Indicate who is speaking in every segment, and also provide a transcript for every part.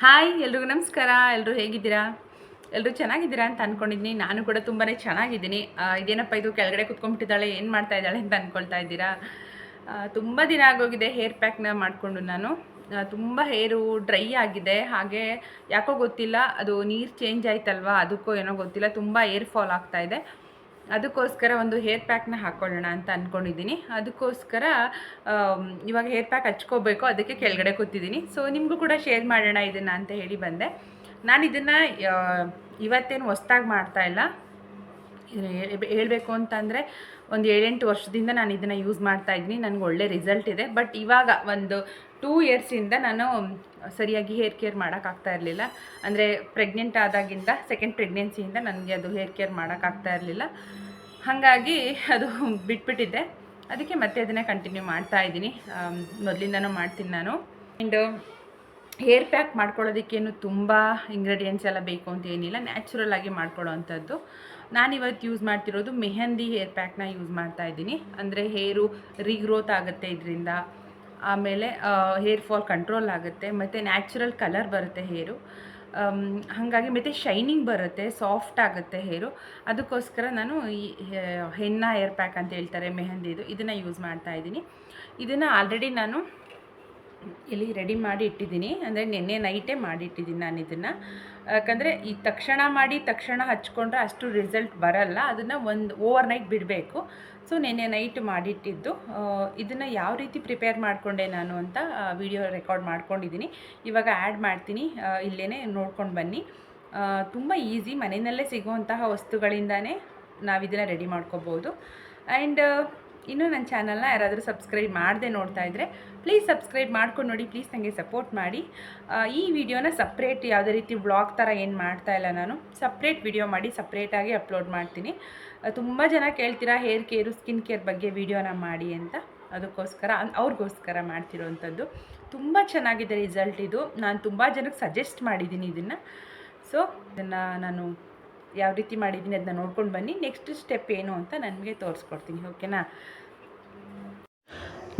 Speaker 1: Hi ಎಲ್ರಿಗೂ ನಮಸ್ಕಾರ. ಎಲ್ಲರೂ ಹೇಗಿದ್ದೀರಾ? ಎಲ್ಲರೂ ಚೆನ್ನಾಗಿದ್ದೀರಾ ಅಂತ ಅಂದ್ಕೊಂಡಿದ್ದೀನಿ. ನಾನು ಕೂಡ ತುಂಬಾ ಚೆನ್ನಾಗಿದ್ದೀನಿ. ಇದೇನಪ್ಪ ಇದು ಕೆಳಗಡೆ ಕುತ್ಕೊಂಡ್ಬಿಟ್ಟಿದ್ದಾಳೆ, ಏನು ಮಾಡ್ತಾ ಇದ್ದಾಳೆ ಅಂತ ಅಂದ್ಕೊಳ್ತಾ ಇದ್ದೀರಾ? ತುಂಬ ದಿನ ಆಗೋಗಿದೆ ಹೇರ್ ಪ್ಯಾಕ್ನ ಮಾಡಿಕೊಂಡು ನಾನು. ತುಂಬ ಹೇರು ಡ್ರೈ ಆಗಿದೆ, ಹಾಗೆ ಯಾಕೋ ಗೊತ್ತಿಲ್ಲ, ಅದು ನೀರು ಚೇಂಜ್ ಆಯ್ತಲ್ವಾ, ಅದಕ್ಕೋ ಏನೋ ಗೊತ್ತಿಲ್ಲ, ತುಂಬ ಏರ್ ಫಾಲ್ ಆಗ್ತಾ ಇದೆ. ಅದಕ್ಕೋಸ್ಕರ ಒಂದು ಹೇರ್ ಪ್ಯಾಕ್ನ ಹಾಕ್ಕೊಳ್ಳೋಣ ಅಂತ ಅಂದ್ಕೊಂಡಿದ್ದೀನಿ. ಅದಕ್ಕೋಸ್ಕರ ಇವಾಗ ಹೇರ್ ಪ್ಯಾಕ್ ಹಚ್ಕೋಬೇಕು, ಅದಕ್ಕೆ ಕೆಳಗಡೆ ಕೂತಿದ್ದೀನಿ. ಸೊ ನಿಮಗೂ ಕೂಡ ಶೇರ್ ಮಾಡೋಣ ಇದನ್ನು ಅಂತ ಹೇಳಿ ಬಂದೆ. ನಾನು ಇದನ್ನು ಇವತ್ತೇನು ಹೊಸ್ದಾಗಿ ಮಾಡ್ತಾಯಿಲ್ಲ. ಹೇಳಬೇಕು ಅಂತಂದರೆ ಒಂದು 7-8 ವರ್ಷದಿಂದ ನಾನು ಇದನ್ನು ಯೂಸ್ ಮಾಡ್ತಾಯಿದ್ದೀನಿ. ನನಗೆ ಒಳ್ಳೆ ರಿಸಲ್ಟ್ ಇದೆ. ಬಟ್ ಇವಾಗ ಒಂದು 2 ಇಯರ್ಸಿಂದ ನಾನು ಸರಿಯಾಗಿ ಹೇರ್ ಕೇರ್ ಮಾಡೋಕ್ಕಾಗ್ತಾ ಇರಲಿಲ್ಲ. ಅಂದರೆ ಪ್ರೆಗ್ನೆಂಟ್ ಆದಾಗಿಂದ, ಸೆಕೆಂಡ್ ಪ್ರೆಗ್ನೆನ್ಸಿಯಿಂದ ನನಗೆ ಅದು ಹೇರ್ ಕೇರ್ ಮಾಡೋಕ್ಕಾಗ್ತಾ ಇರಲಿಲ್ಲ. ಹಾಗಾಗಿ ಅದು ಬಿಟ್ಬಿಟ್ಟಿದ್ದೆ. ಅದಕ್ಕೆ ಮತ್ತೆ ಅದನ್ನೇ ಕಂಟಿನ್ಯೂ ಮಾಡ್ತಾಯಿದ್ದೀನಿ. ಮೊದಲಿಂದನೂ ಮಾಡ್ತೀನಿ ನಾನು. ಆ್ಯಂಡ್ ಹೇರ್ ಪ್ಯಾಕ್ ಮಾಡ್ಕೊಳ್ಳೋದಕ್ಕೇನು ತುಂಬ ಇಂಗ್ರೀಡಿಯೆಂಟ್ಸ್ ಎಲ್ಲ ಬೇಕು ಅಂತ ಏನಿಲ್ಲ, ನ್ಯಾಚುರಲ್ ಆಗಿ ಮಾಡ್ಕೊಳ್ಳೋ ಅಂಥದ್ದು. ನಾನಿವತ್ತು ಯೂಸ್ ಮಾಡ್ತಿರೋದು ಮೆಹಂದಿ ಹೇರ್ ಪ್ಯಾಕ್ನ ಯೂಸ್ ಮಾಡ್ತಾಯಿದ್ದೀನಿ. ಅಂದರೆ ಹೇರು ರೀಗ್ರೋತ್ ಆಗುತ್ತೆ ಇದರಿಂದ, ಆಮೇಲೆ ಹೇರ್ ಫಾಲ್ ಕಂಟ್ರೋಲ್ ಆಗುತ್ತೆ, ಮತ್ತು ನ್ಯಾಚುರಲ್ ಕಲರ್ ಬರುತ್ತೆ ಹೇರು. ಹಾಗಾಗಿ ಮತ್ತು ಶೈನಿಂಗ್ ಬರುತ್ತೆ, ಸಾಫ್ಟ್ ಆಗುತ್ತೆ ಹೇರು. ಅದಕ್ಕೋಸ್ಕರ ನಾನು ಈ ಹೆನ್ನಾ ಹೇರ್ ಪ್ಯಾಕ್ ಅಂತ ಹೇಳ್ತಾರೆ ಮೆಹಂದಿದು, ಇದನ್ನು ಯೂಸ್ ಮಾಡ್ತಾಯಿದ್ದೀನಿ. ಇದನ್ನು ಆಲ್ರೆಡಿ ನಾನು ಇಲ್ಲಿ ರೆಡಿ ಮಾಡಿ ಇಟ್ಟಿದ್ದೀನಿ. ಅಂದರೆ ನಿನ್ನೆ ನೈಟೇ ಮಾಡಿ ಇಟ್ಟಿದ್ದೀನಿ ನಾನು ಇದನ್ನು. ಯಾಕಂದರೆ ಈ ತಕ್ಷಣ ಮಾಡಿ ತಕ್ಷಣ ಹಚ್ಕೊಂಡ್ರೆ ಅಷ್ಟು ರಿಸಲ್ಟ್ ಬರಲ್ಲ, ಅದನ್ನು ಒಂದು ಓವರ್ ನೈಟ್ ಬಿಡಬೇಕು. ಸೊ ನಿನ್ನೆ ನೈಟ್ ಮಾಡಿಟ್ಟಿದ್ದು. ಇದನ್ನು ಯಾವ ರೀತಿ ಪ್ರಿಪೇರ್ ಮಾಡಿಕೊಂಡೆ ನಾನು ಅಂತ ವಿಡಿಯೋ ರೆಕಾರ್ಡ್ ಮಾಡ್ಕೊಂಡಿದ್ದೀನಿ. ಇವಾಗ ಆ್ಯಡ್ ಮಾಡ್ತೀನಿ, ಇಲ್ಲೇ ನೋಡ್ಕೊಂಡು ಬನ್ನಿ. ತುಂಬ ಈಸಿ, ಮನೆಯಲ್ಲೇ ಸಿಗುವಂತಹ ವಸ್ತುಗಳಿಂದನೇ ನಾವು ಇದನ್ನು ರೆಡಿ ಮಾಡ್ಕೋಬೋದು. ಆ್ಯಂಡ್ ಇನ್ನೂ ನನ್ನ ಚಾನಲ್ನ ಯಾರಾದರೂ ಸಬ್ಸ್ಕ್ರೈಬ್ ಮಾಡದೆ ನೋಡ್ತಾ ಇದ್ದರೆ ಪ್ಲೀಸ್ ಸಬ್ಸ್ಕ್ರೈಬ್ ಮಾಡ್ಕೊಂಡು ನೋಡಿ, ಪ್ಲೀಸ್ ನನಗೆ ಸಪೋರ್ಟ್ ಮಾಡಿ. ಈ ವಿಡಿಯೋನ ಸಪ್ರೇಟ್ ಯಾವುದೇ ರೀತಿ ವ್ಲಾಗ್ ಥರ ಏನು ಮಾಡ್ತಾಯಿಲ್ಲ, ನಾನು ಸಪ್ರೇಟ್ ವಿಡಿಯೋ ಮಾಡಿ ಸಪ್ರೇಟಾಗಿ ಅಪ್ಲೋಡ್ ಮಾಡ್ತೀನಿ. ತುಂಬ ಜನ ಕೇಳ್ತೀರಾ ಹೇರ್ ಕೇರು, ಸ್ಕಿನ್ ಕೇರ್ ಬಗ್ಗೆ ವಿಡಿಯೋನ ಮಾಡಿ ಅಂತ. ಅದಕ್ಕೋಸ್ಕರ ಅವ್ರಿಗೋಸ್ಕರ ಮಾಡ್ತಿರೋವಂಥದ್ದು. ತುಂಬ ಚೆನ್ನಾಗಿದೆ ರಿಸಲ್ಟ್ ಇದು. ನಾನು ತುಂಬ ಜನಕ್ಕೆ ಸಜೆಸ್ಟ್ ಮಾಡಿದ್ದೀನಿ ಇದನ್ನು. ಸೊ ಇದನ್ನು ನಾನು ಯಾವ ರೀತಿ ಮಾಡಿದ್ದೀನಿ ಅದನ್ನ ನೋಡ್ಕೊಂಡು ಬನ್ನಿ. ನೆಕ್ಸ್ಟ್ ಸ್ಟೆಪ್ ಏನು ಅಂತ ನನಗೆ ತೋರಿಸ್ಕೊಡ್ತೀನಿ, ಓಕೆನಾ?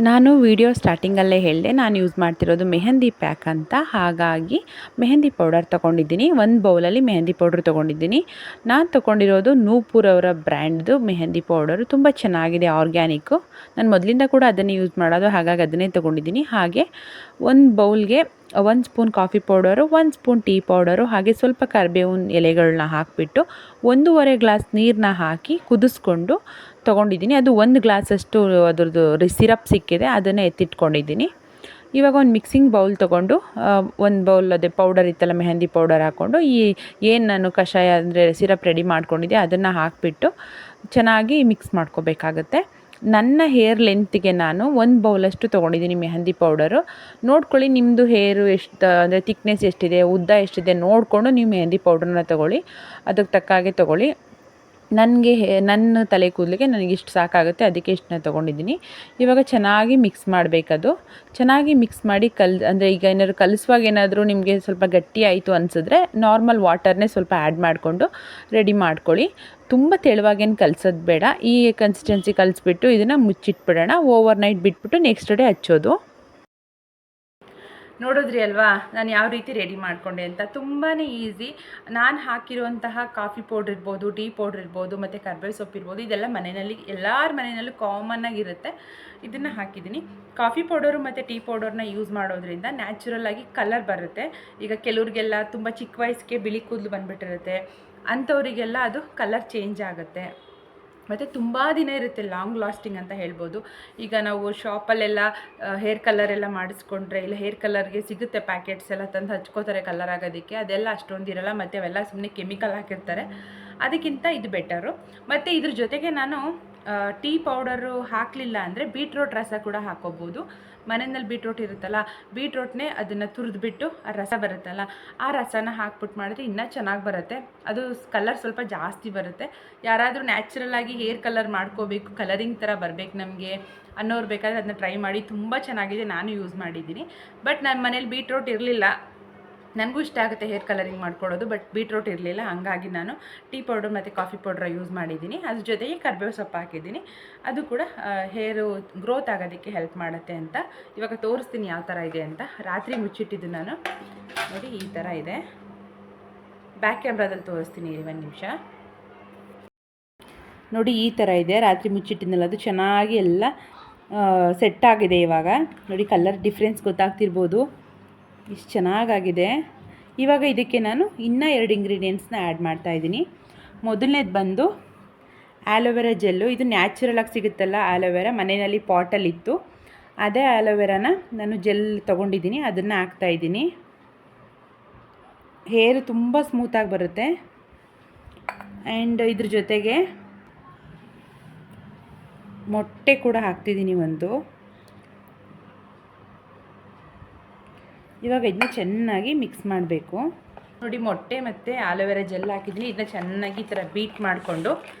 Speaker 1: ನಾನು ವಿಡಿಯೋ ಸ್ಟಾರ್ಟಿಂಗಲ್ಲೇ ಹೇಳಿದೆ, ನಾನು ಯೂಸ್ ಮಾಡ್ತಿರೋದು ಮೆಹಂದಿ ಪ್ಯಾಕ್ ಅಂತ. ಹಾಗಾಗಿ ಮೆಹಂದಿ ಪೌಡರ್ ತೊಗೊಂಡಿದ್ದೀನಿ. ಒಂದು ಬೌಲಲ್ಲಿ ಮೆಹಂದಿ ಪೌಡ್ರ್ ತೊಗೊಂಡಿದ್ದೀನಿ. ನಾನು ತೊಗೊಂಡಿರೋದು ನೂಪುರ್ ಅವರ ಬ್ರ್ಯಾಂಡ್ದು ಮೆಹಂದಿ ಪೌಡರು. ತುಂಬ ಚೆನ್ನಾಗಿದೆ, ಆರ್ಗ್ಯಾನಿಕ್ಕು. ನಾನು ಮೊದಲಿಂದ ಕೂಡ ಅದನ್ನೇ ಯೂಸ್ ಮಾಡೋದು, ಹಾಗಾಗಿ ಅದನ್ನೇ ತೊಗೊಂಡಿದ್ದೀನಿ. ಹಾಗೆ ಒಂದು ಬೌಲ್ಗೆ 1 spoon coffee powder, 1 spoon tea powder, ಹಾಗೆ ಸ್ವಲ್ಪ ಕರಿಬೇವಿನ ಎಲೆಗಳನ್ನ ಹಾಕಿಬಿಟ್ಟು 1.5 ಗ್ಲಾಸ್ ನೀರನ್ನ ಹಾಕಿ ಕುದಿಸ್ಕೊಂಡು ತೊಗೊಂಡಿದ್ದೀನಿ. ಅದು 1 ಗ್ಲಾಸಷ್ಟು ಅದರದ್ದು ಸಿರಪ್ ಸಿಕ್ಕಿದೆ, ಅದನ್ನು ಎತ್ತಿಟ್ಕೊಂಡಿದ್ದೀನಿ. ಇವಾಗ ಒಂದು ಮಿಕ್ಸಿಂಗ್ ಬೌಲ್ ತೊಗೊಂಡು ಒಂದು ಬೌಲ್ ಅದೇ ಪೌಡರ್ ಇತ್ತಲ್ಲ ಮೆಹಂದಿ ಪೌಡರ್ ಹಾಕ್ಕೊಂಡು ಏನು ನಾನು ಕಷಾಯ ಅಂದರೆ ಸಿರಪ್ ರೆಡಿ ಮಾಡ್ಕೊಂಡಿದ್ದೆ ಅದನ್ನು ಹಾಕಿಬಿಟ್ಟು ಚೆನ್ನಾಗಿ ಮಿಕ್ಸ್ ಮಾಡ್ಕೋಬೇಕಾಗತ್ತೆ. ನನ್ನ ಹೇರ್ ಲೆಂತಿಗೆ ನಾನು 1 ಬೌಲಷ್ಟು ತೊಗೊಂಡಿದ್ದೀನಿ ಮೆಹಂದಿ ಪೌಡರು. ನೋಡ್ಕೊಳ್ಳಿ ನಿಮ್ಮದು ಹೇರು ಎಷ್ಟು, ಅಂದರೆ ಥಿಕ್ನೆಸ್ ಎಷ್ಟಿದೆ, ಉದ್ದ ಎಷ್ಟಿದೆ ನೋಡಿಕೊಂಡು ನೀವು ಮೆಹಂದಿ ಪೌಡ್ರನ್ನ ತೊಗೊಳ್ಳಿ, ಅದಕ್ಕೆ ತಕ್ಕ ಹಾಗೆ ತೊಗೊಳ್ಳಿ. ನನ್ನ ತಲೆ ಕೂದಲಿಗೆ ನನಗಿಷ್ಟು ಸಾಕಾಗುತ್ತೆ, ಅದಕ್ಕೆ ಇಷ್ಟನ್ನ ತೊಗೊಂಡಿದ್ದೀನಿ. ಇವಾಗ ಚೆನ್ನಾಗಿ ಮಿಕ್ಸ್ ಮಾಡಬೇಕದು. ಚೆನ್ನಾಗಿ ಮಿಕ್ಸ್ ಮಾಡಿ ಅಂದರೆ ಈಗ ಏನಾದ್ರು ಕಲಿಸುವಾಗ ಏನಾದರೂ ನಿಮಗೆ ಸ್ವಲ್ಪ ಗಟ್ಟಿ ಆಯಿತು ಅನಿಸಿದ್ರೆ ನಾರ್ಮಲ್ ವಾಟರ್ನೇ ಸ್ವಲ್ಪ ಆ್ಯಡ್ ಮಾಡಿಕೊಂಡು ರೆಡಿ ಮಾಡ್ಕೊಳ್ಳಿ. ತುಂಬ ತೆಳುವಾಗೇನು ಕಲಿಸೋದು ಬೇಡ. ಈ ಕನ್ಸಿಸ್ಟೆನ್ಸಿ ಕಲಿಸ್ಬಿಟ್ಟು ಇದನ್ನು ಮುಚ್ಚಿಟ್ಬಿಡೋಣ. ಓವರ್ ನೈಟ್ ಬಿಟ್ಬಿಟ್ಟು ನೆಕ್ಸ್ಟ್ ಡೇ ಹಚ್ಚೋದು. ನೋಡಿದ್ರಿ ಅಲ್ವಾ ನಾನು ಯಾವ ರೀತಿ ರೆಡಿ ಮಾಡಿಕೊಂಡೆ ಅಂತ. ತುಂಬಾ ಈಸಿ. ನಾನು ಹಾಕಿರುವಂತಹ ಕಾಫಿ ಪೌಡ್ರ್ ಇರ್ಬೋದು, ಟೀ ಪೌಡ್ರ್ ಇರ್ಬೋದು, ಮತ್ತು ಕರ್ಬೇವು ಸೊಪ್ಪು ಇರ್ಬೋದು, ಇದೆಲ್ಲ ಮನೆಯಲ್ಲಿ ಎಲ್ಲರ ಮನೆಯಲ್ಲೂ ಕಾಮನ್ನಾಗಿರುತ್ತೆ. ಇದನ್ನು ಹಾಕಿದ್ದೀನಿ. ಕಾಫಿ ಪೌಡರು ಮತ್ತು ಟೀ ಪೌಡರ್ನ ಯೂಸ್ ಮಾಡೋದ್ರಿಂದ ನ್ಯಾಚುರಲ್ ಆಗಿ ಕಲರ್ ಬರುತ್ತೆ. ಈಗ ಕೆಲವ್ರಿಗೆಲ್ಲ ತುಂಬ ಚಿಕ್ಕ ವಯಸ್ಸಿಗೆ ಬಿಳಿ ಕೂದಲು ಬಂದುಬಿಟ್ಟಿರುತ್ತೆ, ಅಂಥವರಿಗೆಲ್ಲ ಅದು ಕಲರ್ ಚೇಂಜ್ ಆಗುತ್ತೆ. ಮತ್ತು ತುಂಬ ದಿನ ಇರುತ್ತೆ, ಲಾಂಗ್ ಲಾಸ್ಟಿಂಗ್ ಅಂತ ಹೇಳ್ಬೋದು. ಈಗ ನಾವು ಶಾಪಲ್ಲೆಲ್ಲ ಹೇರ್ ಕಲರ್ ಎಲ್ಲ ಮಾಡಿಸ್ಕೊಂಡ್ರೆ, ಇಲ್ಲ ಹೇರ್ ಕಲರ್ಗೆ ಸಿಗುತ್ತೆ ಪ್ಯಾಕೆಟ್ಸ್ ಎಲ್ಲ ತಂದು ಹಚ್ಕೋತಾರೆ ಕಲರ್ ಆಗೋದಕ್ಕೆ, ಅದೆಲ್ಲ ಅಷ್ಟೊಂದು ಇರಲ್ಲ. ಮತ್ತು ಅವೆಲ್ಲ ಸುಮ್ಮನೆ ಕೆಮಿಕಲ್ ಹಾಕಿರ್ತಾರೆ. ಅದಕ್ಕಿಂತ ಇದು ಬೆಟರು. ಮತ್ತು ಇದ್ರ ಜೊತೆಗೆ ನಾನು ಟೀ ಪೌಡರು ಹಾಕಲಿಲ್ಲ ಅಂದರೆ ಬೀಟ್ರೋಟ್ ರಸ ಕೂಡ ಹಾಕೋಬೋದು. ಮನೆಯಲ್ಲಿ ಬೀಟ್ರೋಟ್ ಇರುತ್ತಲ್ಲ, ಬೀಟ್ರೋಟ್ನೇ ಅದನ್ನು ತುರಿದ್ಬಿಟ್ಟು ಆ ರಸ ಬರುತ್ತಲ್ಲ, ಆ ರಸನ ಹಾಕ್ಬಿಟ್ಟು ಮಾಡಿದ್ರೆ ಇನ್ನೂ ಚೆನ್ನಾಗಿ ಬರುತ್ತೆ. ಅದು ಕಲರ್ ಸ್ವಲ್ಪ ಜಾಸ್ತಿ ಬರುತ್ತೆ. ಯಾರಾದರೂ ನ್ಯಾಚುರಲ್ಲಾಗಿ ಹೇರ್ ಕಲರ್ ಮಾಡ್ಕೋಬೇಕು, ಕಲರಿಂಗ್ ಥರ ಬರಬೇಕು ನಮಗೆ ಅನ್ನೋರು ಬೇಕಾದರೆ ಅದನ್ನ ಟ್ರೈ ಮಾಡಿ. ತುಂಬ ಚೆನ್ನಾಗಿದೆ, ನಾನು ಯೂಸ್ ಮಾಡಿದ್ದೀನಿ. ಬಟ್ ನನ್ನ ಮನೇಲಿ ಬೀಟ್ರೋಟ್ ಇರಲಿಲ್ಲ, ನನಗೂ ಇಷ್ಟ ಆಗುತ್ತೆ ಹೇರ್ ಕಲರಿಂಗ್ ಮಾಡ್ಕೊಳ್ಳೋದು, ಬಟ್ ಬೀಟ್ರೋಟ್ ಇರಲಿಲ್ಲ, ಹಂಗಾಗಿ ನಾನು ಟೀ ಪೌಡರ್ ಮತ್ತು ಕಾಫಿ ಪೌಡ್ರ ಯೂಸ್ ಮಾಡಿದ್ದೀನಿ. ಅದ್ರ ಜೊತೆಗೆ ಕರಿಬೇವು ಸೊಪ್ಪು ಹಾಕಿದ್ದೀನಿ, ಅದು ಕೂಡ ಹೇರು ಗ್ರೋತ್ ಆಗೋದಕ್ಕೆ ಹೆಲ್ಪ್ ಮಾಡುತ್ತೆ ಅಂತ. ಇವಾಗ ತೋರಿಸ್ತೀನಿ ಯಾವ ಥರ ಇದೆ ಅಂತ. ರಾತ್ರಿ ಮುಚ್ಚಿಟ್ಟಿದ್ದು ನಾನು, ನೋಡಿ ಈ ಥರ ಇದೆ. ಬ್ಯಾಕ್ ಕ್ಯಾಮ್ರಾದಲ್ಲಿ ತೋರಿಸ್ತೀನಿ, 1 ನಿಮಿಷ. ನೋಡಿ ಈ ಥರ ಇದೆ, ರಾತ್ರಿ ಮುಚ್ಚಿಟ್ಟಿದ್ನಲ್ಲ ಅದು ಚೆನ್ನಾಗಿ ಎಲ್ಲ ಸೆಟ್ ಆಗಿದೆ. ಇವಾಗ ನೋಡಿ ಕಲರ್ ಡಿಫ್ರೆನ್ಸ್ ಗೊತ್ತಾಗ್ತಿರ್ಬೋದು, ಇಷ್ಟು ಚೆನ್ನಾಗಾಗಿದೆ. ಇವಾಗ ಇದಕ್ಕೆ ನಾನು ಇನ್ನೂ 2 ಇಂಗ್ರೀಡಿಯೆಂಟ್ಸ್ನ ಆ್ಯಡ್ ಮಾಡ್ತಾಯಿದ್ದೀನಿ. ಮೊದಲನೇದು ಬಂದು ಆ್ಯಲೋವೆರಾ ಜೆಲ್ಲು. ಇದು ನ್ಯಾಚುರಲಾಗಿ ಸಿಗುತ್ತಲ್ಲ ಆ್ಯಲೋವೆರಾ, ಮನೆಯಲ್ಲಿ ಪಾಟಲ್ಲಿತ್ತು, ಅದೇ ಆ್ಯಲೋವೆರಾನ ನಾನು ಜೆಲ್ ತೊಗೊಂಡಿದ್ದೀನಿ, ಅದನ್ನು ಹಾಕ್ತಾಯಿದ್ದೀನಿ. ಹೇರು ತುಂಬ ಸ್ಮೂತಾಗಿ ಬರುತ್ತೆ. ಆ್ಯಂಡ್ ಇದ್ರ ಜೊತೆಗೆ ಮೊಟ್ಟೆ ಕೂಡ ಹಾಕ್ತಿದ್ದೀನಿ ಒಂದು. ಇವಾಗ ಇದನ್ನ ಚೆನ್ನಾಗಿ ಮಿಕ್ಸ್ ಮಾಡಬೇಕು. ನೋಡಿ ಮೊಟ್ಟೆ ಮತ್ತು ಆಲೋವೆರಾ ಜೆಲ್ ಹಾಕಿದ್ದೀನಿ, ಇದನ್ನ ಚೆನ್ನಾಗಿ ಈ ಥರ ಬೀಟ್ ಮಾಡಿಕೊಂಡು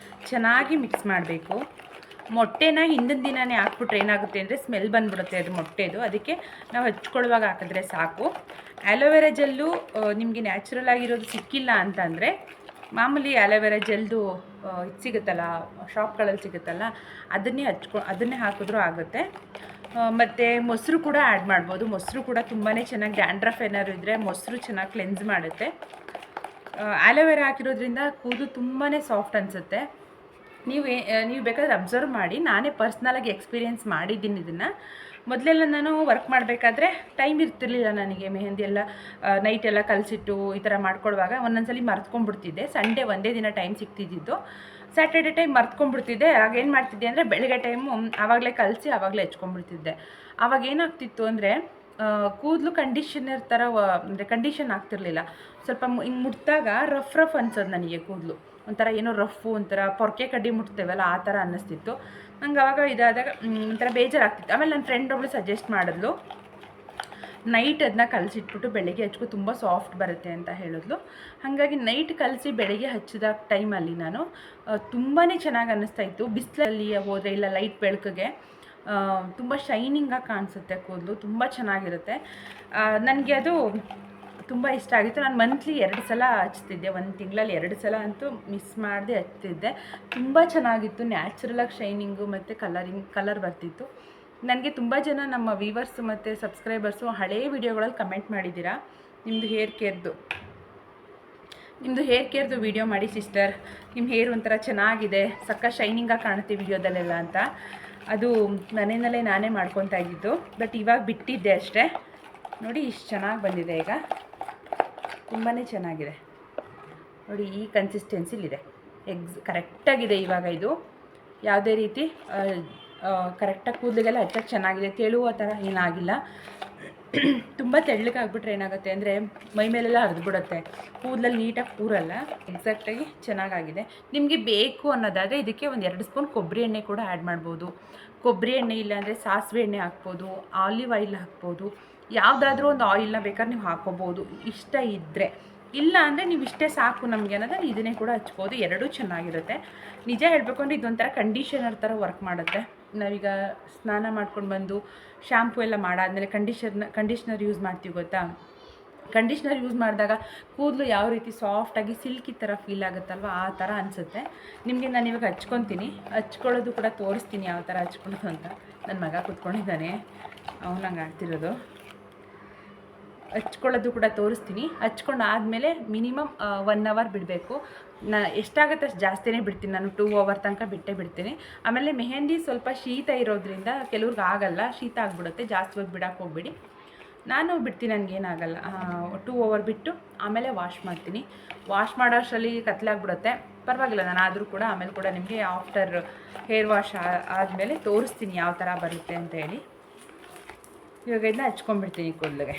Speaker 1: ಚೆನ್ನಾಗಿ ಮಿಕ್ಸ್ ಮಾಡಬೇಕು. ಮೊಟ್ಟೆನ ಹಿಂದಿನ ದಿನವೇ ಹಾಕ್ಬಿಟ್ರೆ ಏನಾಗುತ್ತೆ ಅಂದರೆ ಸ್ಮೆಲ್ ಬಂದುಬಿಡುತ್ತೆ ಅದು ಮೊಟ್ಟೆದು, ಅದಕ್ಕೆ ನಾವು ಹಚ್ಕೊಳ್ಳುವಾಗ ಹಾಕಿದ್ರೆ ಸಾಕು. ಆಲೋವೆರಾ ಜೆಲ್ಲು ನಿಮಗೆ ನ್ಯಾಚುರಲ್ ಆಗಿರೋದು ಸಿಕ್ಕಿಲ್ಲ ಅಂತಂದರೆ ಮಾಮೂಲಿ ಆಲೋವೆರಾ ಜೆಲ್ದು ಇದು ಸಿಗುತ್ತಲ್ಲ ಶಾಪ್ಗಳಲ್ಲಿ ಸಿಗುತ್ತಲ್ಲ, ಅದನ್ನೇ ಹಾಕಿದ್ರೂ ಆಗುತ್ತೆ. ಮತ್ತು ಮೊಸರು ಕೂಡ ಆ್ಯಡ್ ಮಾಡ್ಬೋದು. ಮೊಸರು ಕೂಡ ತುಂಬಾ ಚೆನ್ನಾಗಿ ಡ್ಯಾಂಡ್ರಫ್ ಏನಾದ್ರು ಇದ್ದರೆ ಮೊಸರು ಚೆನ್ನಾಗಿ ಕ್ಲೆನ್ಸ್ ಮಾಡುತ್ತೆ. ಆಲೋವೆರಾ ಹಾಕಿರೋದ್ರಿಂದ ಕೂದಲು ತುಂಬಾ ಸಾಫ್ಟ್ ಅನಿಸುತ್ತೆ. ನೀವು ಬೇಕಾದ್ರೆ ಅಬ್ಸರ್ವ್ ಮಾಡಿ, ನಾನೇ ಪರ್ಸ್ನಲಾಗಿ ಎಕ್ಸ್ಪೀರಿಯೆನ್ಸ್ ಮಾಡಿದ್ದೀನಿ ಇದನ್ನು. ಮೊದಲೆಲ್ಲ ನಾನು ವರ್ಕ್ ಮಾಡಬೇಕಾದ್ರೆ ಟೈಮ್ ಇರ್ತಿರ್ಲಿಲ್ಲ ನನಗೆ, ಮೆಹಂದಿ ಎಲ್ಲ ನೈಟೆಲ್ಲ ಕಲಸಿಟ್ಟು ಈ ಥರ ಮಾಡ್ಕೊಳ್ಳುವಾಗ ಒಂದೊಂದ್ಸಲಿ ಮರ್ತ್ಕೊಂಡ್ಬಿಡ್ತಿದ್ದೆ. ಸಂಡೇ ಒಂದೇ ದಿನ ಟೈಮ್ ಸಿಗ್ತಿದ್ದಿದ್ದು, ಸ್ಯಾಟರ್ಡೆ ಟೈಮ್ ಮರ್ತ್ಕೊಂಡ್ಬಿಡ್ತಿದ್ದೆ. ಆಗ ಏನು ಮಾಡ್ತಿದ್ದೆ ಅಂದರೆ ಬೆಳಗ್ಗೆ ಟೈಮು ಆವಾಗಲೇ ಕಲಸಿ ಆವಾಗಲೇ ಹೆಚ್ಕೊಂಡ್ಬಿಡ್ತಿದ್ದೆ. ಆವಾಗ ಏನಾಗ್ತಿತ್ತು ಅಂದರೆ ಕೂದಲು ಕಂಡೀಷನರ್ ಥರ ಅಂದರೆ ಕಂಡೀಷನ್ ಆಗ್ತಿರ್ಲಿಲ್ಲ. ಸ್ವಲ್ಪ ಹಿಂಗೆ ಮುಟ್ಟಾಗ ರಫ್ ಅನ್ಸೋದು ನನಗೆ ಕೂದಲು, ಒಂಥರ ಏನೋ ರಫು, ಒಂಥರ ಪೊರ್ಕೆ ಕಡ್ಡಿ ಮುಟ್ತೇವಲ್ಲ ಆ ಥರ ಅನ್ನಿಸ್ತಿತ್ತು ನಂಗೆ. ಆವಾಗ ಇದಾದಾಗ ಒಂಥರ ಬೇಜಾರಾಗ್ತಿತ್ತು. ಆಮೇಲೆ ನನ್ನ ಫ್ರೆಂಡ್ ಒಬ್ಬಳು ಸಜೆಸ್ಟ್ ಮಾಡಿದ್ಲು, ನೈಟ್ ಅದನ್ನ ಕಲಸಿಟ್ಬಿಟ್ಟು ಬೆಳಗ್ಗೆ ಹಚ್ಕೊ ತುಂಬ ಸಾಫ್ಟ್ ಬರುತ್ತೆ ಅಂತ ಹೇಳಿದ್ಲು. ಹಾಗಾಗಿ ನೈಟ್ ಕಲಸಿ ಬೆಳಗ್ಗೆ ಹಚ್ಚಿದ ಟೈಮಲ್ಲಿ ನಾನು ತುಂಬಾ ಚೆನ್ನಾಗಿ ಅನ್ನಿಸ್ತಾಯಿತ್ತು. ಬಿಸಿಲಲ್ಲಿ ಹೋದರೆ ಇಲ್ಲ ಲೈಟ್ ಬೆಳಕಿಗೆ ತುಂಬ ಶೈನಿಂಗಾಗಿ ಕಾಣಿಸುತ್ತೆ ಕೂದಲು, ತುಂಬ ಚೆನ್ನಾಗಿರುತ್ತೆ. ನನಗೆ ಅದು ತುಂಬ ಇಷ್ಟ ಆಗಿತ್ತು. ನಾನು ಮಂತ್ಲಿ 2 ಸಲ ಹಚ್ತಿದ್ದೆ, 1 ತಿಂಗಳಲ್ಲಿ 2 ಸಲ ಅಂತೂ ಮಿಸ್ ಮಾಡದೆ ಹಚ್ತಿದ್ದೆ. ತುಂಬ ಚೆನ್ನಾಗಿತ್ತು, ನ್ಯಾಚುರಲಾಗಿ ಶೈನಿಂಗು ಮತ್ತು ಕಲರ್ ಬರ್ತಿತ್ತು. ನನಗೆ ತುಂಬ ಜನ ನಮ್ಮ ವ್ಯೂವರ್ಸು ಮತ್ತು ಸಬ್ಸ್ಕ್ರೈಬರ್ಸು ಹಳೆಯ ವಿಡಿಯೋಗಳಲ್ಲಿ ಕಮೆಂಟ್ ಮಾಡಿದ್ದೀರಾ, ನಿಮ್ಮದು ಹೇರ್ ಕೇರ್ದು ವಿಡಿಯೋ ಮಾಡಿ ಸಿಸ್ಟರ್, ನಿಮ್ಮ ಹೇರ್ ಒಂಥರ ಚೆನ್ನಾಗಿದೆ, ಸಕ್ಕ ಶೈನಿಂಗಾಗಿ ಕಾಣುತ್ತೆ ವಿಡಿಯೋದಲ್ಲೆಲ್ಲ ಅಂತ. ಅದು ಮನೆಯಲ್ಲೇ ನಾನೇ ಮಾಡ್ಕೊತಾ ಇದ್ದಿದ್ದು, ಬಟ್ ಇವಾಗ ಬಿಟ್ಟಿದ್ದೆ ಅಷ್ಟೇ. ನೋಡಿ ಇಷ್ಟು ಚೆನ್ನಾಗಿ ಬಂದಿದೆ, ಈಗ ತುಂಬಾ ಚೆನ್ನಾಗಿದೆ. ನೋಡಿ ಈ ಕನ್ಸಿಸ್ಟೆನ್ಸಿಲಿದೆ, ಕರೆಕ್ಟಾಗಿದೆ. ಇವಾಗ ಇದು ಯಾವುದೇ ರೀತಿ ಕರೆಕ್ಟಾಗಿ ಕೂದಲಿಗೆಲ್ಲ ಹಚ್ಚಕ್ಕೆ ಚೆನ್ನಾಗಿದೆ, ತೆಳುವ ಥರ ಏನಾಗಿಲ್ಲ. ತುಂಬ ತೆಳ್ಳಗಾಗ್ಬಿಟ್ರೆ ಏನಾಗುತ್ತೆ ಅಂದರೆ ಮೈ ಮೇಲೆಲ್ಲ ಹರಿದ್ಬಿಡುತ್ತೆ, ಕೂದಲಲ್ಲಿ ನೀಟಾಗಿ ಕೂರಲ್ಲ. ಎಕ್ಸಾಕ್ಟಾಗಿ ಚೆನ್ನಾಗಾಗಿದೆ. ನಿಮಗೆ ಬೇಕು ಅನ್ನೋದಾದರೆ ಇದಕ್ಕೆ ಒಂದು 2 ಸ್ಪೂನ್ ಕೊಬ್ಬರಿ ಎಣ್ಣೆ ಕೂಡ ಆ್ಯಡ್ ಮಾಡ್ಬೋದು. ಕೊಬ್ಬರಿ ಎಣ್ಣೆ ಇಲ್ಲಾಂದರೆ ಸಾಸಿವೆ ಎಣ್ಣೆ ಹಾಕ್ಬೋದು, ಆಲಿವ್ ಆಯಿಲ್ ಹಾಕ್ಬೋದು, ಯಾವುದಾದ್ರೂ ಒಂದು ಆಯಿಲ್ನ ಬೇಕಾದ್ರೆ ನೀವು ಹಾಕ್ಕೋಬೋದು ಇಷ್ಟ ಇದ್ದರೆ. ಇಲ್ಲ ಅಂದರೆ ನೀವು ಇಷ್ಟೇ ಸಾಕು ನಮಗೆ ಅನ್ನೋದನ್ನು ಇದನ್ನೇ ಕೂಡ ಹಚ್ಬೋದು, ಎರಡೂ ಚೆನ್ನಾಗಿರುತ್ತೆ. ನಿಜ ಹೇಳಬೇಕು ಅಂದರೆ ಇದೊಂಥರ ಕಂಡೀಷನರ್ ಥರ ವರ್ಕ್ ಮಾಡುತ್ತೆ. ನಾವೀಗ ಸ್ನಾನ ಮಾಡ್ಕೊಂಡು ಬಂದು ಶ್ಯಾಂಪು ಎಲ್ಲ ಮಾಡಾದಮೇಲೆ ಕಂಡೀಷ್ನರ್ ಯೂಸ್ ಮಾಡ್ತೀವಿ ಗೊತ್ತಾ, ಕಂಡೀಷ್ನರ್ ಯೂಸ್ ಮಾಡಿದಾಗ ಕೂದಲು ಯಾವ ರೀತಿ ಸಾಫ್ಟಾಗಿ ಸಿಲ್ಕಿ ಥರ ಫೀಲ್ ಆಗುತ್ತಲ್ವ, ಆ ಥರ ಅನಿಸುತ್ತೆ. ನಿಮಗೆ ನಾನು ಇವಾಗ ಹಚ್ಕೊತೀನಿ, ಹಚ್ಕೊಳ್ಳೋದು ಕೂಡ ತೋರಿಸ್ತೀನಿ ಯಾವ ಥರ ಹಚ್ಕೊಳ್ಳೋದು ಅಂತ. ನನ್ನ ಮಗ ಕೂತ್ಕೊಂಡಿದ್ದಾನೆ, ಅವನು ಹಂಗೆ ಆಗ್ತಿರೋದು. ಹಚ್ಕೊಳ್ಳೋದು ಕೂಡ ತೋರಿಸ್ತೀನಿ. ಹಚ್ಕೊಂಡು ಆದಮೇಲೆ ಮಿನಿಮಮ್ 1 ಅವರ್ ಬಿಡಬೇಕು. ಎಷ್ಟಾಗುತ್ತೆ ಅಷ್ಟು ಜಾಸ್ತಿನೇ ಬಿಡ್ತೀನಿ ನಾನು, 2 ಅವರ್ ತನಕ ಬಿಡ್ತೀನಿ. ಆಮೇಲೆ ಮೆಹಂದಿ ಸ್ವಲ್ಪ ಶೀತ ಇರೋದ್ರಿಂದ ಕೆಲವ್ರಿಗೆ ಆಗಲ್ಲ, ಶೀತ ಆಗಿಬಿಡುತ್ತೆ, ಜಾಸ್ತಿ ಹೊತ್ತು ಬಿಡೋಕ್ಕೆ ಹೋಗ್ಬೇಡಿ. ನಾನು ಬಿಡ್ತೀನಿ, ನನಗೇನಾಗಲ್ಲ. 2 ಅವರ್ ಬಿಟ್ಟು ಆಮೇಲೆ ವಾಶ್ ಮಾಡ್ತೀನಿ. ವಾಶ್ ಮಾಡೋ ಅಷ್ಟರಲ್ಲಿ ಕತ್ಲಾಗ್ಬಿಡುತ್ತೆ, ಪರವಾಗಿಲ್ಲ. ನಾನು ಆದರೂ ಕೂಡ ಆಮೇಲೆ ಕೂಡ ನಿಮಗೆ ಆಫ್ಟರ್ ಹೇರ್ ವಾಶ್ ಆದಮೇಲೆ ತೋರಿಸ್ತೀನಿ ಯಾವ ಥರ ಬರುತ್ತೆ ಅಂತ ಹೇಳಿ. ಇವಾಗ ಇದನ್ನ ಹಚ್ಕೊಂಡ್ಬಿಡ್ತೀನಿ ಕೂದಲಿಗೆ.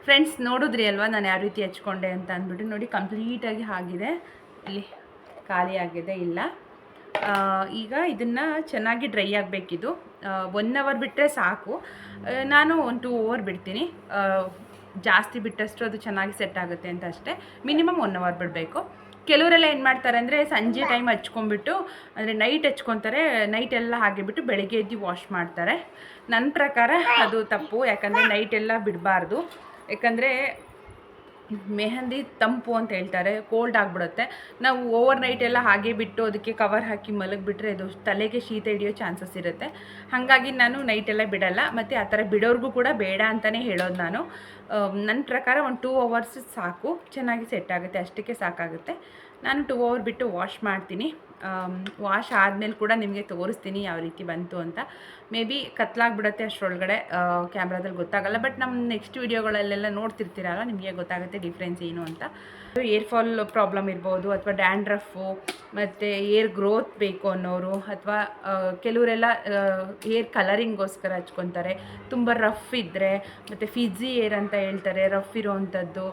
Speaker 1: ಫ್ರೆಂಡ್ಸ್ ನೋಡಿದ್ರಿ ಅಲ್ವಾ ನಾನು ಯಾವ ರೀತಿ ಹಚ್ಕೊಂಡೆ ಅಂತ ಅಂದ್ಬಿಟ್ಟು. ನೋಡಿ ಕಂಪ್ಲೀಟಾಗಿ ಆಗಿದೆ, ಇಲ್ಲಿ ಖಾಲಿ ಆಗಿದೆ ಇಲ್ಲ. ಈಗ ಇದನ್ನು ಚೆನ್ನಾಗಿ ಡ್ರೈ ಆಗಬೇಕಿದು. 1 ಅವರ್ ಬಿಟ್ಟರೆ ಸಾಕು. ನಾನು 1-2 ಅವರ್ ಬಿಡ್ತೀನಿ. ಜಾಸ್ತಿ ಬಿಟ್ಟಷ್ಟು ಅದು ಚೆನ್ನಾಗಿ ಸೆಟ್ ಆಗುತ್ತೆ ಅಂತ ಅಷ್ಟೇ. ಮಿನಿಮಮ್ 1 ಅವರ್ ಬಿಡಬೇಕು. ಕೆಲವರೆಲ್ಲ ಏನು ಮಾಡ್ತಾರೆ ಅಂದರೆ ಸಂಜೆ ಟೈಮ್ ಹಚ್ಕೊಂಡ್ಬಿಟ್ಟು, ಅಂದರೆ ನೈಟ್ ಹಚ್ಕೊತಾರೆ, ನೈಟೆಲ್ಲ ಹಾಗೆ ಬಿಟ್ಟು ಬೆಳಗ್ಗೆ ಎದ್ದು ವಾಶ್ ಮಾಡ್ತಾರೆ. ನನ್ನ ಪ್ರಕಾರ ಅದು ತಪ್ಪು. ಯಾಕಂದರೆ ನೈಟೆಲ್ಲ ಬಿಡಬಾರ್ದು. ಯಾಕಂದರೆ ಮೆಹಂದಿ ತಂಪು ಅಂತ ಹೇಳ್ತಾರೆ, ಕೋಲ್ಡ್ ಆಗಿಬಿಡುತ್ತೆ. ನಾವು ಓವರ್ ನೈಟ್ ಎಲ್ಲ ಹಾಗೆ ಬಿಟ್ಟು ಅದಕ್ಕೆ ಕವರ್ ಹಾಕಿ ಮಲಗಿಬಿಟ್ರೆ ಅದು ತಲೆಗೆ ಶೀತ ಹಿಡಿಯೋ ಚಾನ್ಸಸ್ ಇರುತ್ತೆ. ಹಾಗಾಗಿ ನಾನು ನೈಟೆಲ್ಲ ಬಿಡಲ್ಲ. ಮತ್ತು ಆ ಥರ ಬಿಡೋರ್ಗೂ ಕೂಡ ಬೇಡ ಅಂತಲೇ ಹೇಳೋದು ನಾನು. ನನ್ನ ಪ್ರಕಾರ 1-2 ಅವರ್ಸ್ ಸಾಕು, ಚೆನ್ನಾಗಿ ಸೆಟ್ ಆಗುತ್ತೆ, ಅಷ್ಟಕ್ಕೆ ಸಾಕಾಗುತ್ತೆ. ನಾನು 2 ಅವರ್ ಬಿಟ್ಟು ವಾಶ್ ಮಾಡ್ತೀನಿ. ವಾಶ್ ಆದಮೇಲೆ ಕೂಡ ನಿಮಗೆ ತೋರಿಸ್ತೀನಿ ಯಾವ ರೀತಿ ಬಂತು ಅಂತ. ಮೇ ಬಿ ಕತ್ಲಾಗ್ಬಿಡುತ್ತೆ ಅಷ್ಟರೊಳಗಡೆ, ಕ್ಯಾಮ್ರಾದಲ್ಲಿ ಗೊತ್ತಾಗಲ್ಲ. ಬಟ್ ನಮ್ಮ ನೆಕ್ಸ್ಟ್ ವೀಡಿಯೋಗಳಲ್ಲೆಲ್ಲ ನೋಡ್ತಿರ್ತೀರಲ್ಲ, ನಿಮಗೆ ಗೊತ್ತಾಗುತ್ತೆ ಡಿಫ್ರೆನ್ಸ್ ಏನು ಅಂತ. ಏರ್ ಫಾಲ್ ಪ್ರಾಬ್ಲಮ್ ಇರ್ಬೋದು, ಅಥವಾ ಡ್ಯಾಂಡ್ರಫು, ಮತ್ತು ಏರ್ ಗ್ರೋತ್ ಬೇಕು ಅನ್ನೋರು, ಅಥವಾ ಕೆಲವರೆಲ್ಲ ಏರ್ ಕಲರಿಂಗೋಸ್ಕರ ಹಚ್ಕೊತಾರೆ. ತುಂಬ ರಫ್ ಇದ್ದರೆ, ಮತ್ತು ಫಿಜ್ಜಿ ಏರ್ ಅಂತ ಹೇಳ್ತಾರೆ, ರಫ್ ಇರೋವಂಥದ್ದು,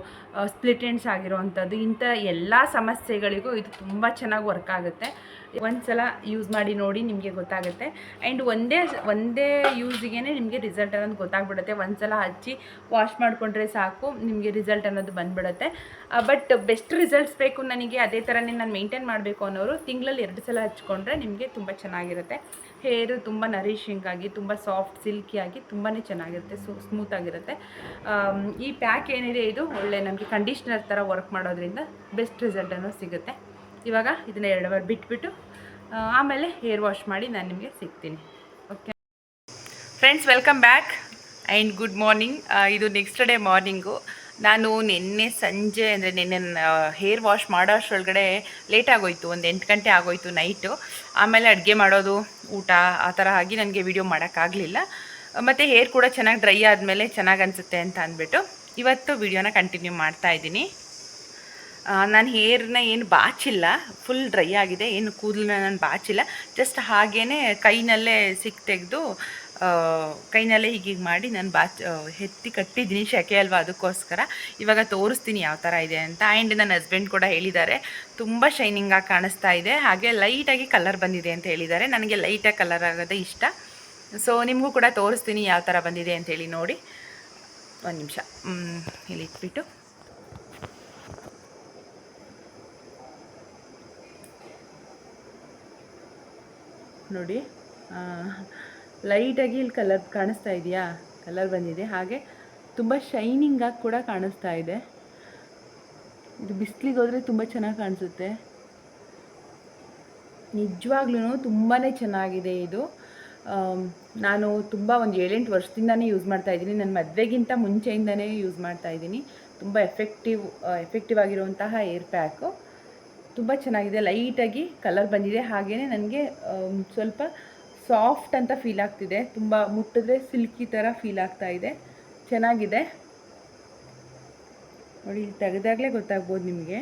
Speaker 1: ಸ್ಪ್ಲಿಟ್ ಎಂಡ್ಸ್ ಆಗಿರೋವಂಥದ್ದು, ಇಂಥ ಎಲ್ಲ ಸಮಸ್ಯೆಗಳಿಗೂ ಇದು ತುಂಬ ಚೆನ್ನಾಗಿ ವರ್ಕ್ ಆಗುತ್ತೆ. ಒಂದು ಸಲ ಯೂಸ್ ಮಾಡಿ ನೋಡಿ, ನಿಮಗೆ ಗೊತ್ತಾಗುತ್ತೆ. ಆ್ಯಂಡ್ ಒಂದೇ ಯೂಸಿಗೆ ನಿಮಗೆ ರಿಸಲ್ಟ್ ಅನ್ನೋದು ಗೊತ್ತಾಗ್ಬಿಡುತ್ತೆ. ಒಂದು ಸಲ ಹಚ್ಚಿ ವಾಶ್ ಮಾಡಿಕೊಂಡ್ರೆ ಸಾಕು, ನಿಮಗೆ ರಿಸಲ್ಟ್ ಅನ್ನೋದು ಬಂದ್ಬಿಡುತ್ತೆ. ಬಟ್ ಬೆಸ್ಟ್ ರಿಸಲ್ಟ್ಸ್ ಬೇಕು ನನಗೆ, ಅದೇ ಥರನೇ ನಾನು ಮೇಂಟೈನ್ ಮಾಡಬೇಕು ಅನ್ನೋರು ತಿಂಗಳಲ್ಲಿ 2 ಸಲ ಹಚ್ಕೊಂಡ್ರೆ ನಿಮಗೆ ತುಂಬ ಚೆನ್ನಾಗಿರುತ್ತೆ. ಹೇರು ತುಂಬ ನರಿಶಿಂಗ್ ಆಗಿ, ತುಂಬ ಸಾಫ್ಟ್ ಸಿಲ್ಕಿಯಾಗಿ ತುಂಬಾ ಚೆನ್ನಾಗಿರುತ್ತೆ, ಸ್ಮೂತಾಗಿರುತ್ತೆ. ಈ ಪ್ಯಾಕ್ ಏನಿದೆ ಇದು ಒಳ್ಳೆ ನಮಗೆ ಕಂಡೀಷ್ನರ್ ಥರ ವರ್ಕ್ ಮಾಡೋದ್ರಿಂದ ಬೆಸ್ಟ್ ರಿಸಲ್ಟ್ ಅನ್ನೋದು ಸಿಗುತ್ತೆ. ಇವಾಗ ಇದನ್ನು 2 ಅವರ್ ಬಿಟ್ಬಿಟ್ಟು ಆಮೇಲೆ ಹೇರ್ ವಾಶ್ ಮಾಡಿ ನಾನು ನಿಮಗೆ ಸಿಗ್ತೀನಿ. Okay friends, welcome back and good morning. ಇದು ನೆಕ್ಸ್ಟ್ ಡೇ ಮಾರ್ನಿಂಗು. ನಾನು ನಿನ್ನೆ ಸಂಜೆ, ಅಂದರೆ ನಿನ್ನೆ ಹೇರ್ ವಾಶ್ ಮಾಡೋ ಅಷ್ಟರೊಳಗಡೆ ಲೇಟ್ ಆಗೋಯಿತು, ಒಂದು 8 ಗಂಟೆ ಆಗೋಯಿತು ನೈಟು. ಆಮೇಲೆ ಅಡುಗೆ ಮಾಡೋದು, ಊಟ ಆ ಥರ ಆಗಿ ನನಗೆ ವಿಡಿಯೋ ಮಾಡೋಕ್ಕಾಗಲಿಲ್ಲ. ಮತ್ತು ಹೇರ್ ಕೂಡ ಚೆನ್ನಾಗಿ ಡ್ರೈ ಆದಮೇಲೆ ಚೆನ್ನಾಗಿ ಅನಿಸುತ್ತೆ ಅಂತ ಅಂದ್ಬಿಟ್ಟು ಇವತ್ತು ವಿಡಿಯೋನ ಕಂಟಿನ್ಯೂ ಮಾಡ್ತಾಯಿದ್ದೀನಿ. ನಾನು ಹೇರ್ನ ಏನು ಬಾಚಿಲ್ಲ, ಫುಲ್ ಡ್ರೈ ಆಗಿದೆ, ಏನು ಕೂದಲನ್ನ ನಾನು ಬಾಚಿಲ್ಲ. ಜಸ್ಟ್ ಹಾಗೇ ಕೈನಲ್ಲೇ ತೆಗೆದು ಕೈನಲ್ಲೇ ಹೀಗೆ ಮಾಡಿ ನಾನು ಎತ್ತಿ ಕಟ್ಟಿದ್ದೀನಿ, ಸೆಕೆ ಅಲ್ವಾ ಅದಕ್ಕೋಸ್ಕರ. ಇವಾಗ ತೋರಿಸ್ತೀನಿ ಯಾವ ಥರ ಇದೆ ಅಂತ. ಆ್ಯಂಡ್ ನನ್ನ ಹಸ್ಬೆಂಡ್ ಕೂಡ ಹೇಳಿದ್ದಾರೆ ತುಂಬ ಶೈನಿಂಗಾಗಿ ಕಾಣಿಸ್ತಾ ಇದೆ, ಹಾಗೆ ಲೈಟಾಗಿ ಕಲರ್ ಬಂದಿದೆ ಅಂತ ಹೇಳಿದ್ದಾರೆ. ನನಗೆ ಲೈಟಾಗಿ ಕಲರ್ ಆಗೋದೇ ಇಷ್ಟ. ಸೊ ನಿಮಗೂ ಕೂಡ ತೋರಿಸ್ತೀನಿ ಯಾವ ಥರ ಬಂದಿದೆ ಅಂತೇಳಿ ನೋಡಿ. ಒಂದು ನಿಮಿಷ ಇಲ್ಲಿ ಇಟ್ಬಿಟ್ಟು ನೋಡಿ, ಲೈಟಾಗಿ ಇಲ್ಲಿ ಕಲರ್ ಕಾಣಿಸ್ತಾ ಇದೆಯಾ, ಕಲರ್ ಬಂದಿದೆ. ಹಾಗೆ ತುಂಬ ಶೈನಿಂಗಾಗಿ ಕೂಡ ಕಾಣಿಸ್ತಾ ಇದೆ. ಇದು ಬಿಸಿಲಿಗೆ ಹೋದರೆ ತುಂಬ ಚೆನ್ನಾಗಿ ಕಾಣಿಸುತ್ತೆ. ನಿಜವಾಗ್ಲೂ ತುಂಬಾ ಚೆನ್ನಾಗಿದೆ ಇದು. ನಾನು ತುಂಬ ಒಂದು 7-8 ವರ್ಷದಿಂದನೇ ಯೂಸ್ ಮಾಡ್ತಾಯಿದ್ದೀನಿ. ನನ್ನ ಮದುವೆಗಿಂತ ಮುಂಚೆಯಿಂದನೇ ಯೂಸ್ ಮಾಡ್ತಾಯಿದ್ದೀನಿ. ತುಂಬ ಎಫೆಕ್ಟಿವ್ ಆಗಿರುವಂತಹ ಏರ್ ಪ್ಯಾಕು ತುಂಬ ಚೆನ್ನಾಗಿದೆ. ಲೈಟಾಗಿ ಕಲರ್ ಬಂದಿದೆ. ಹಾಗೆಯೇ ನನಗೆ ಸ್ವಲ್ಪ ಸಾಫ್ಟ್ ಅಂತ ಫೀಲ್ ಆಗ್ತಿದೆ. ತುಂಬ ಮುಟ್ಟಿದ್ರೆ ಸಿಲ್ಕಿ ಥರ ಫೀಲ್ ಆಗ್ತಾ ಇದೆ. ಚೆನ್ನಾಗಿದೆ ನೋಡಿ, ತೆಗೆದಾಗಲೇ ಗೊತ್ತಾಗ್ಬೋದು ನಿಮಗೆ.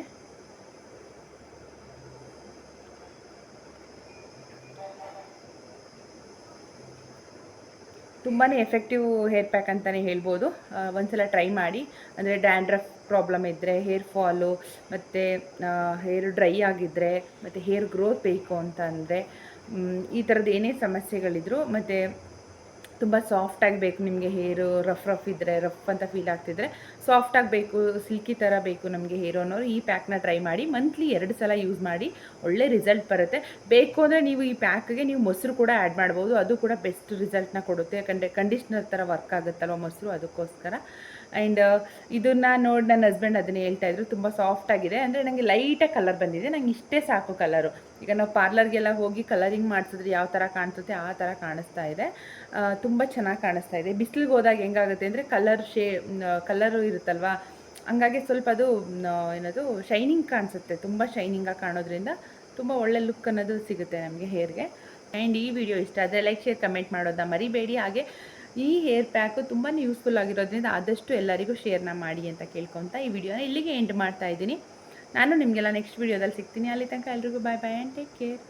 Speaker 1: ತುಂಬಾ ಎಫೆಕ್ಟಿವ್ ಹೇರ್ ಪ್ಯಾಕ್ ಅಂತಲೇ ಹೇಳ್ಬೋದು. ಒಂದ್ಸಲ ಟ್ರೈ ಮಾಡಿ. ಅಂದರೆ ಡ್ಯಾಂಡ್ರಫ್ ಪ್ರಾಬ್ಲಮ್ ಇದ್ದರೆ, ಹೇರ್ ಫಾಲು, ಮತ್ತು ಹೇರ್ ಡ್ರೈ ಆಗಿದ್ದರೆ, ಮತ್ತು ಹೇರ್ ಗ್ರೋತ್ ಬೇಕು ಅಂತ ಅಂದರೆ, ಈ ಥರದ್ದು ಏನೇ ಸಮಸ್ಯೆಗಳಿದ್ರು, ಮತ್ತು ತುಂಬ ಸಾಫ್ಟಾಗಿ ಬೇಕು ನಿಮಗೆ ಹೇರು, ರಫ್ ಇದ್ದರೆ, ರಫ್ ಅಂತ ಫೀಲ್ ಆಗ್ತಿದ್ರೆ, ಸಾಫ್ಟಾಗಿ ಬೇಕು, ಸಿಲ್ಕಿ ಥರ ಬೇಕು ನಮಗೆ ಹೇರು ಅನ್ನೋರು ಈ ಪ್ಯಾಕ್ನ ಟ್ರೈ ಮಾಡಿ. ಮಂತ್ಲಿ 2 ಸಲ ಯೂಸ್ ಮಾಡಿ, ಒಳ್ಳೆ ರಿಸಲ್ಟ್ ಬರುತ್ತೆ. ಬೇಕು ಅಂದರೆ ನೀವು ಈ ಪ್ಯಾಕ್ಗೆ ನೀವು ಮೊಸರು ಕೂಡ ಆ್ಯಡ್ ಮಾಡ್ಬೋದು, ಅದು ಕೂಡ ಬೆಸ್ಟ್ ರಿಸಲ್ಟ್ನ ಕೊಡುತ್ತೆ. ಯಾಕಂದರೆ ಕಂಡೀಷ್ನರ್ ಥರ ವರ್ಕ್ ಆಗುತ್ತಲ್ವ ಮೊಸರು, ಅದಕ್ಕೋಸ್ಕರ. ಆ್ಯಂಡ್ ಇದನ್ನು ನೋಡಿ ನನ್ನ ಹಸ್ಬೆಂಡ್ ಅದನ್ನೇ ಹೇಳ್ತಾಯಿದ್ರು, ತುಂಬ ಸಾಫ್ಟಾಗಿದೆ. ಅಂದರೆ ನನಗೆ ಲೈಟಾಗಿ ಕಲರ್ ಬಂದಿದೆ, ನಂಗೆ ಇಷ್ಟೇ ಸಾಕು ಕಲರು. ಈಗ ನಾವು ಪಾರ್ಲರ್ಗೆಲ್ಲ ಹೋಗಿ ಕಲರಿಂಗ್ ಮಾಡಿಸಿದ್ರೆ ಯಾವ ಥರ ಕಾಣಿಸುತ್ತೆ ಆ ಥರ ಕಾಣಿಸ್ತಾ ಇದೆ. ತುಂಬ ಚೆನ್ನಾಗಿ ಕಾಣಿಸ್ತಾ ಇದೆ. ಬಿಸಿಲಿಗೆ ಹೋದಾಗ ಹೆಂಗಾಗುತ್ತೆ ಅಂದರೆ ಕಲರು ಇರುತ್ತಲ್ವ, ಹಂಗಾಗಿ ಸ್ವಲ್ಪ ಅದು ಏನದು ಶೈನಿಂಗ್ ಕಾಣಿಸುತ್ತೆ. ತುಂಬ ಶೈನಿಂಗಾಗಿ ಕಾಣೋದ್ರಿಂದ ತುಂಬ ಒಳ್ಳೆ ಲುಕ್ ಅನ್ನೋದು ಸಿಗುತ್ತೆ ನಮಗೆ ಹೇರ್ಗೆ. ಆ್ಯಂಡ್ ಈ ವಿಡಿಯೋ ಇಷ್ಟ ಆದರೆ ಲೈಕ್, ಶೇರ್, ಕಮೆಂಟ್ ಮಾಡೋದನ್ನ ಮರಿಬೇಡಿ. ಹಾಗೆ ಈ ಹೇರ್ ಪ್ಯಾಕು ತುಂಬಾ ಯೂಸ್ಫುಲ್ ಆಗಿರೋದ್ರಿಂದ ಆದಷ್ಟು ಎಲ್ಲರಿಗೂ ಶೇರ್ನ ಮಾಡಿ ಅಂತ ಕೇಳ್ಕೊತ ಈ ವಿಡಿಯೋನ ಇಲ್ಲಿಗೆ ಎಂಡ್ ಮಾಡ್ತಾ ಇದ್ದೀನಿ. ನಾನು ನಿಮಗೆಲ್ಲ ನೆಕ್ಸ್ಟ್ ವಿಡಿಯೋದಲ್ಲಿ ಸಿಗ್ತೀನಿ. ಅಲ್ಲಿ ತನಕ ಎಲ್ರಿಗೂ ಬಾಯ್ ಆ್ಯಂಡ್ ಟೇಕ್ ಕೇರ್.